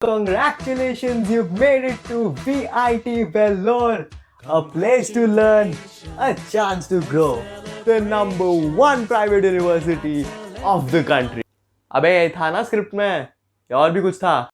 Congratulations, you've made it to VIT Vellore, a place to learn, a chance to grow, the number one private university of the country. अबे ये था ना script में या और भी कुछ था?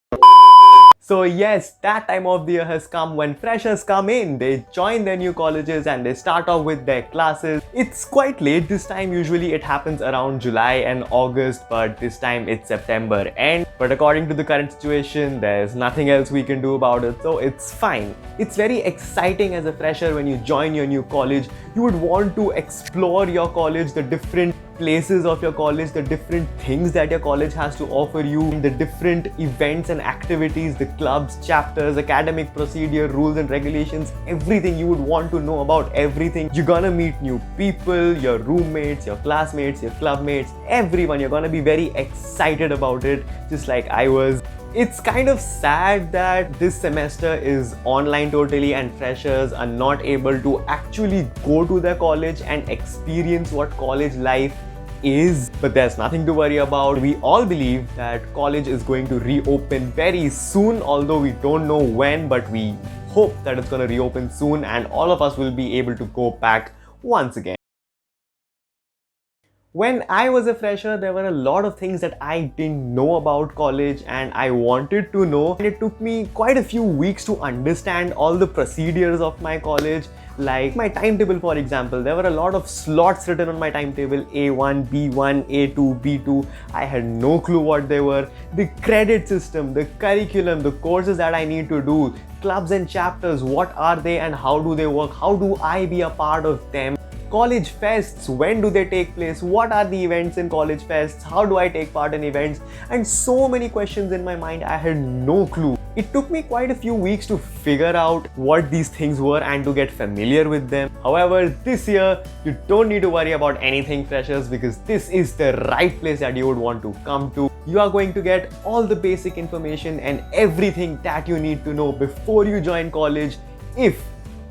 So yes, that time of the year has come when freshers come in. They join their new colleges and they start off with their classes. It's quite late this time. Usually it happens around July and August, but this time it's September end. But according to the current situation, there's nothing else we can do about it, so it's fine. It's very exciting as a fresher when you join your new college. You would want to explore your college, the different places of your college, the different things that your college has to offer you, the different events and activities, the clubs, chapters, academic procedure, rules and regulations, everything you would want to know about everything. You're gonna meet new people, your roommates, your classmates, your clubmates, everyone. You're gonna be very excited about it, just like I was. It's kind of sad that this semester is online totally and freshers are not able to actually go to their college and experience what college life is. But there's nothing to worry about. We all believe that college is going to reopen very soon, although we don't know when, but we hope that it's going to reopen soon and all of us will be able to go back once again. When I was a fresher, there were a lot of things that I didn't know about college and I wanted to know. And it took me quite a few weeks to understand all the procedures of my college. Like my timetable, for example, there were a lot of slots written on my timetable: A1, B1, A2, B2. I had no clue what they were. The credit system, the curriculum, the courses that I need to do, clubs and chapters, what are they and how do they work? How do I be a part of them? College fests, when do they take place? What are the events in college fests? How do I take part in events? And so many questions in my mind, I had no clue. It took me quite a few weeks to figure out what these things were and to get familiar with them. However, this year, you don't need to worry about anything, freshers, because this is the right place that you would want to come to. You are going to get all the basic information and everything that you need to know before you join college if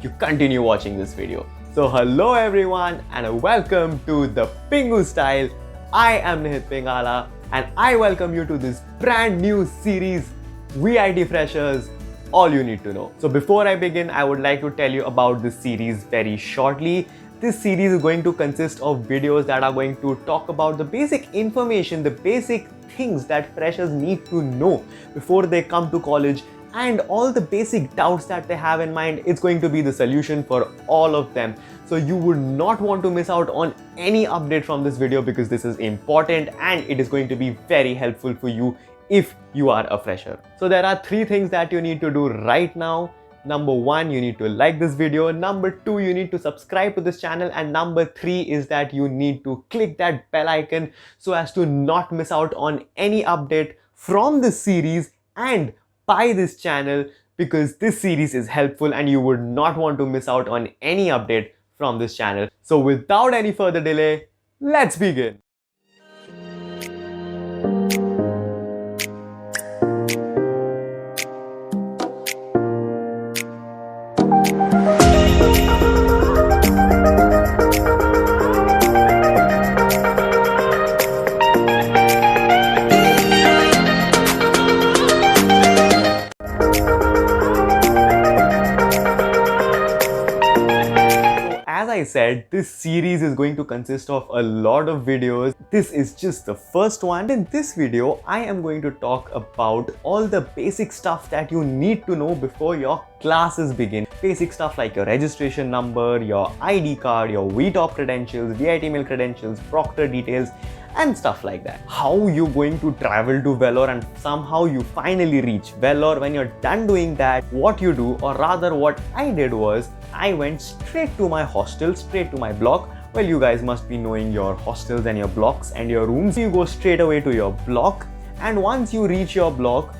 you continue watching this video. So hello everyone and welcome to the Pingu Style. I am Nihit Pingala and I welcome you to this brand new series, VIT Freshers, All You Need to Know. So before I begin, I would like to tell you about this series very shortly. This series is going to consist of videos that are going to talk about the basic information, the basic things that freshers need to know before they come to college, and all the basic doubts that they have in mind. It's going to be the solution for all of them. So you would not want to miss out on any update from this video because this is important and it is going to be very helpful for you if you are a fresher. So there are three things that you need to do right now. Number one, you need to like this video. Number two, you need to subscribe to this channel. And number three is that you need to click that bell icon so as to not miss out on any update from this series and by this channel, because this series is helpful and you would not want to miss out on any update from this channel. So without any further delay, let's begin. As I said, this series is going to consist of a lot of videos. This is just the first one. In this video, I am going to talk about all the basic stuff that you need to know before your classes begin. Basic stuff like your registration number, your ID card, your VTOP credentials, VIT mail credentials, proctor details, and stuff like that. How you're going to travel to Vellore and somehow you finally reach Vellore. When you're done doing that, what you do, or rather what I did was, I went straight to my hostel, straight to my block. Well, you guys must be knowing your hostels and your blocks and your rooms. You go straight away to your block, and once you reach your block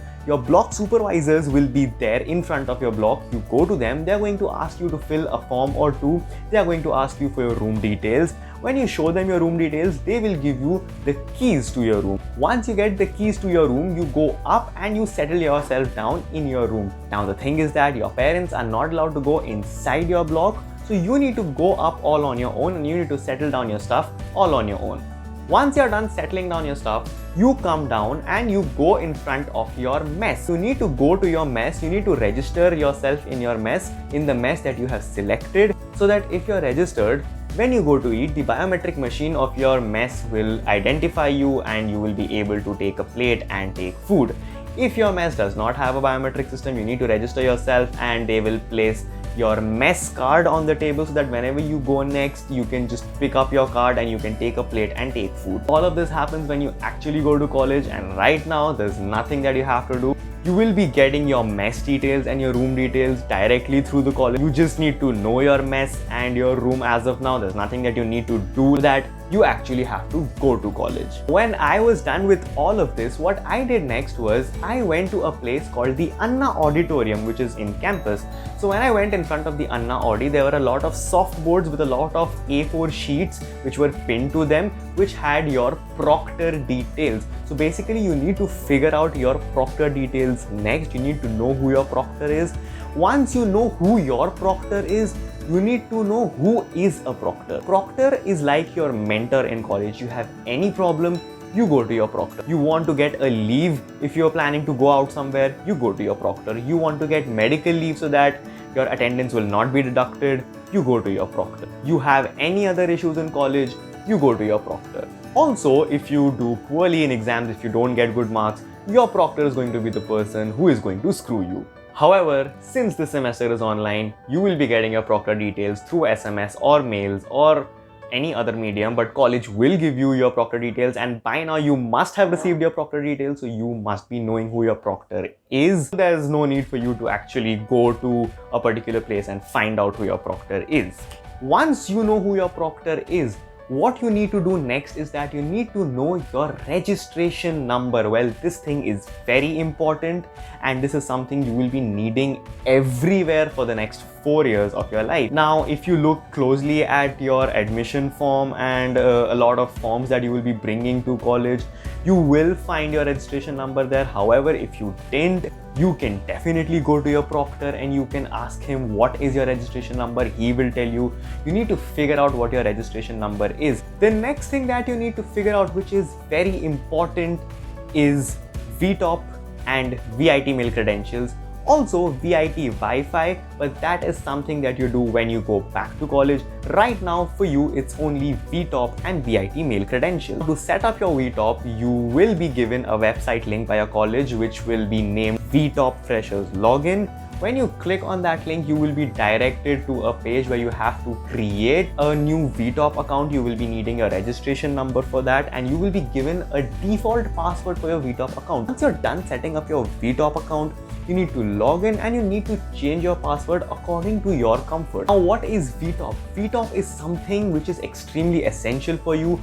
supervisors will be there in front of your block. You go to them, they're going to ask you to fill a form or two. They're going to ask you for your room details. When you show them your room details, they will give you the keys to your room. Once you get the keys to your room, you go up and you settle yourself down in your room. Now the thing is that your parents are not allowed to go inside your block, so you need to go up all on your own and you need to settle down your stuff all on your own. Once you're done settling down your stuff, you come down and you go in front of your mess. You need to go to your mess, you need to register yourself in your mess, in the mess that you have selected, so that if you're registered, when you go to eat, the biometric machine of your mess will identify you and you will be able to take a plate and take food. If your mess does not have a biometric system, you need to register yourself and they will place your mess card on the table so that whenever you go next, you can just pick up your card and you can take a plate and take food. All of this happens when you actually go to college, and right now there's nothing that you have to do. You will be getting your mess details and your room details directly through the college. You just need to know your mess and your room as of now. There's nothing that you need to do that you actually have to go to college. When I was done with all of this, what I did next was I went to a place called the Anna Auditorium, which is in campus. So when I went in front of the Anna Audi, there were a lot of soft boards with a lot of A4 sheets which were pinned to them, which had your proctor details. So basically you need to figure out your proctor details next. You need to know who your proctor is. Once you know who your proctor is, you need to know who is a proctor. Proctor is like your mentor in college. You have any problem, you go to your proctor. You want to get a leave if you're planning to go out somewhere, you go to your proctor. You want to get medical leave so that your attendance will not be deducted, you go to your proctor. You have any other issues in college, you go to your proctor. Also, if you do poorly in exams, if you don't get good marks, your proctor is going to be the person who is going to screw you. However, since the semester is online, you will be getting your proctor details through SMS or mails or any other medium, but college will give you your proctor details, and by now you must have received your proctor details, so you must be knowing who your proctor is. There's no need for you to actually go to a particular place and find out who your proctor is. Once you know who your proctor is, what you need to do next is that you need to know your registration number. Well, this thing is very important, and this is something you will be needing everywhere for the next 4 years of your life. Now, if you look closely at your admission form and a lot of forms that you will be bringing to college, you will find your registration number there. However, if you didn't, you can definitely go to your proctor and you can ask him what is your registration number. He will tell you. You need to figure out what your registration number is. The next thing that you need to figure out, which is very important, is VTOP and VIT mail credentials. Also VIT Wi-Fi, but that is something that you do when you go back to college. Right now for you, it's only VTOP and VIT mail credentials. To set up your VTOP, you will be given a website link by your college, which will be named VTOP Freshers Login. When you click on that link, you will be directed to a page where you have to create a new VTOP account. You will be needing a registration number for that, and you will be given a default password for your VTOP account. Once you're done setting up your VTOP account, you need to log in and you need to change your password according to your comfort. Now, what is VTOP? VTOP is something which is extremely essential for you.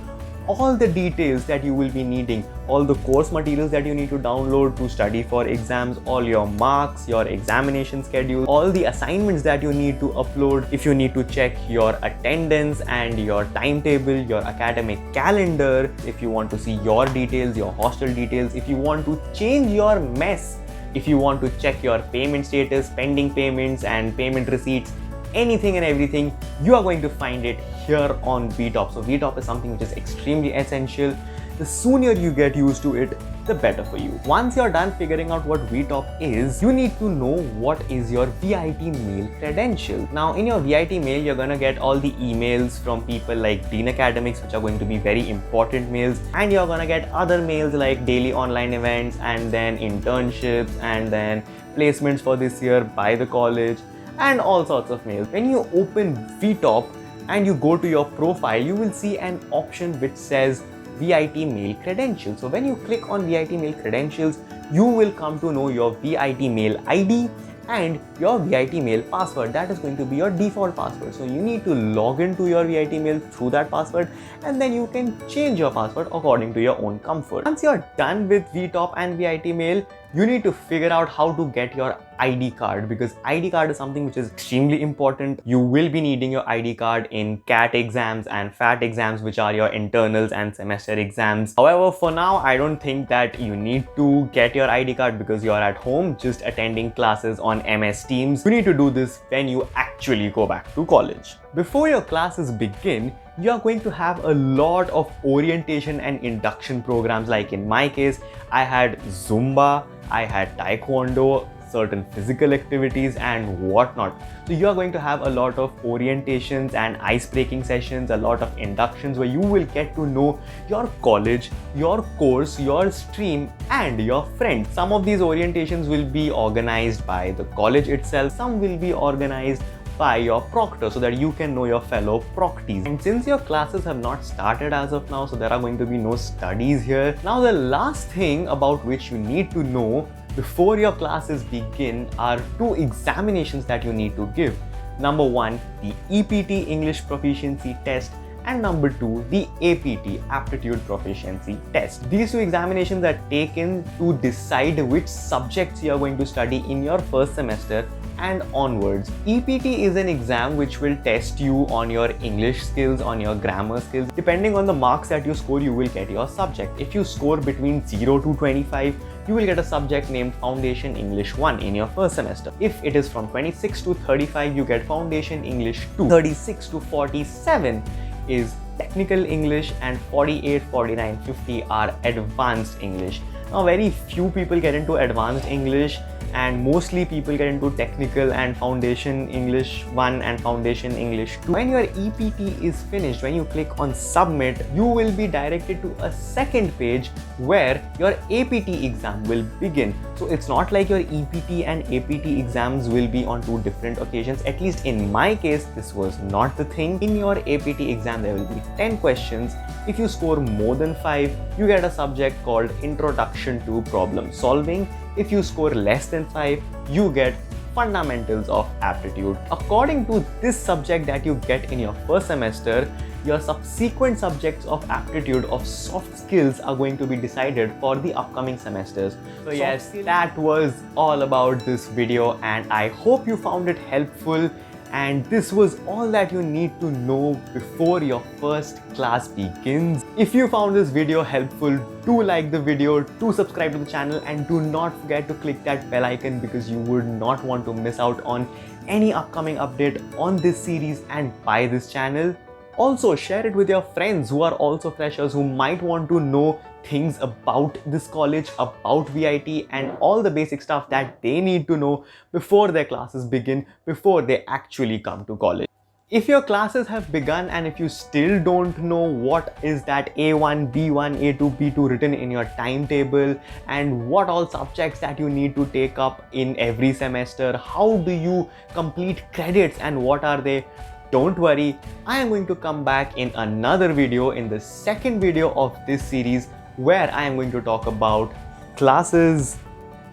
All the details that you will be needing, all the course materials that you need to download to study for exams, all your marks, your examination schedule, all the assignments that you need to upload, if you need to check your attendance and your timetable, your academic calendar, if you want to see your details, your hostel details, if you want to change your mess, if you want to check your payment status, pending payments and payment receipts, anything and everything, you are going to find it here on VTOP. So VTOP is something which is extremely essential. The sooner you get used to it, the better for you. Once you're done figuring out what VTOP is, you need to know what is your VIT mail credential. Now, in your VIT mail, you're gonna get all the emails from people like Dean Academics, which are going to be very important mails, and you're gonna get other mails like daily online events, and then internships, and then placements for this year by the college, and all sorts of mails. When you open VTOP and you go to your profile, you will see an option which says VIT mail credentials. So when you click on VIT mail credentials, you will come to know your VIT mail ID and your VIT mail password. That is going to be your default password. So you need to log into your VIT mail through that password, and then you can change your password according to your own comfort. Once you're done with VTOP and VIT mail, you need to figure out how to get your ID card, because ID card is something which is extremely important. You will be needing your ID card in CAT exams and FAT exams, which are your internals and semester exams. However, for now, I don't think that you need to get your ID card because you're at home just attending classes on MS Teams. You need to do this when you actually go back to college. Before your classes begin, you're going to have a lot of orientation and induction programs. Like in my case, I had Zumba, I had Taekwondo, certain physical activities and whatnot. So you are going to have a lot of orientations and ice-breaking sessions, a lot of inductions where you will get to know your college, your course, your stream and your friends. Some of these orientations will be organized by the college itself, some will be organized by your proctor so that you can know your fellow proctees. And since your classes have not started as of now, so there are going to be no studies here. Now the last thing about which you need to know before your classes begin are two examinations that you need to give. Number one, the EPT English Proficiency Test, and number two, the APT Aptitude Proficiency Test. These two examinations are taken to decide which subjects you are going to study in your first semester and onwards. EPT is an exam which will test you on your English skills, on your grammar skills. Depending on the marks that you score, you will get your subject. If you score between 0 to 25, you will get a subject named Foundation English 1 in your first semester. If it is from 26 to 35, you get Foundation English 2. 36 to 47 is Technical English, and 48, 49, 50 are Advanced English. Now very few people get into Advanced English, and mostly people get into Technical and Foundation English 1 and Foundation English 2. When your EPT is finished, when you click on submit, you will be directed to a second page where your APT exam will begin. So it's not like your EPT and APT exams will be on two different occasions. At least in my case, this was not the thing. In your APT exam, there will be 10 questions. If you score more than 5, you get a subject called Introduction to Problem Solving. If you score less than 5, you get Fundamentals of Aptitude. According to this subject that you get in your first semester, your subsequent subjects of aptitude of soft skills are going to be decided for the upcoming semesters. So yes, that was all about this video, and I hope you found it helpful. And this was all that you need to know before your first class begins. If you found this video helpful, do like the video, do subscribe to the channel, and do not forget to click that bell icon because you would not want to miss out on any upcoming update on this series and by this channel. Also, share it with your friends who are also freshers who might want to know things about this college, about VIT, and all the basic stuff that they need to know before their classes begin, before they actually come to college. If your classes have begun and if you still don't know what is that A1, B1, A2, B2 written in your timetable, and what all subjects that you need to take up in every semester, how do you complete credits and what are they? Don't worry, I am going to come back in another video, in the second video of this series, where I am going to talk about classes,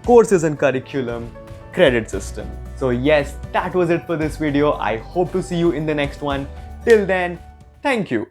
courses and curriculum, credit system. So yes, that was it for this video. I hope to see you in the next one. Till then, thank you.